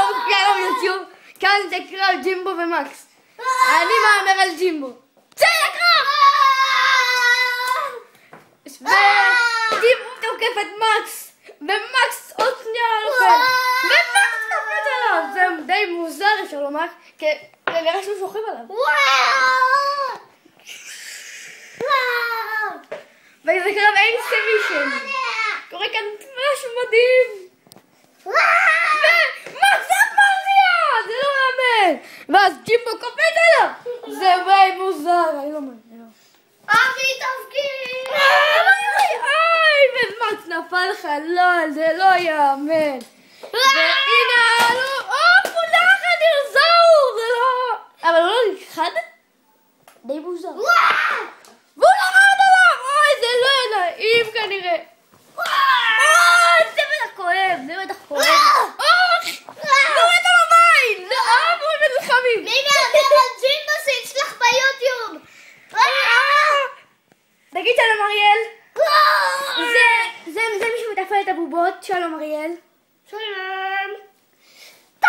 שלום יוטיוב, כאן זה קרב ג'ימבו ומקס. אני מאמר על ג'ימבו. צא לקרב! וג'ימבו תוקף את מקס, ומקס עוד שנייה נופל, ומקס קופץ עליו. זה די מוזר אפשר לומר, כי נראה שהוא שוכב עליו. וזה קרב אין סמישן. קורה כאן משהו מדהים. ומקס עוד מרגיע! זה לא מאמן! ואז ג'ימבו קופץ עליו! זה די מוזר, אני לא מאמן. אבי תפקיד! ומקס נפל לך, לא, זה לא יאמן. והנה עלו, פולח הדרזור, זה לא... אבל הוא לא נכחד? די מוזר. והוא לחד עליו! אוי, זה לא נעים כנראה. זה בטח כואב, זה בטח כואב. לא את המביים! זה מאוד נלחמים. מי מעבר על ג'ימבו שיצלח ביוטיוב? תגיד שלום אריאל. זה מי שמטפל את הבובות. שלום אריאל. שלום. טוב!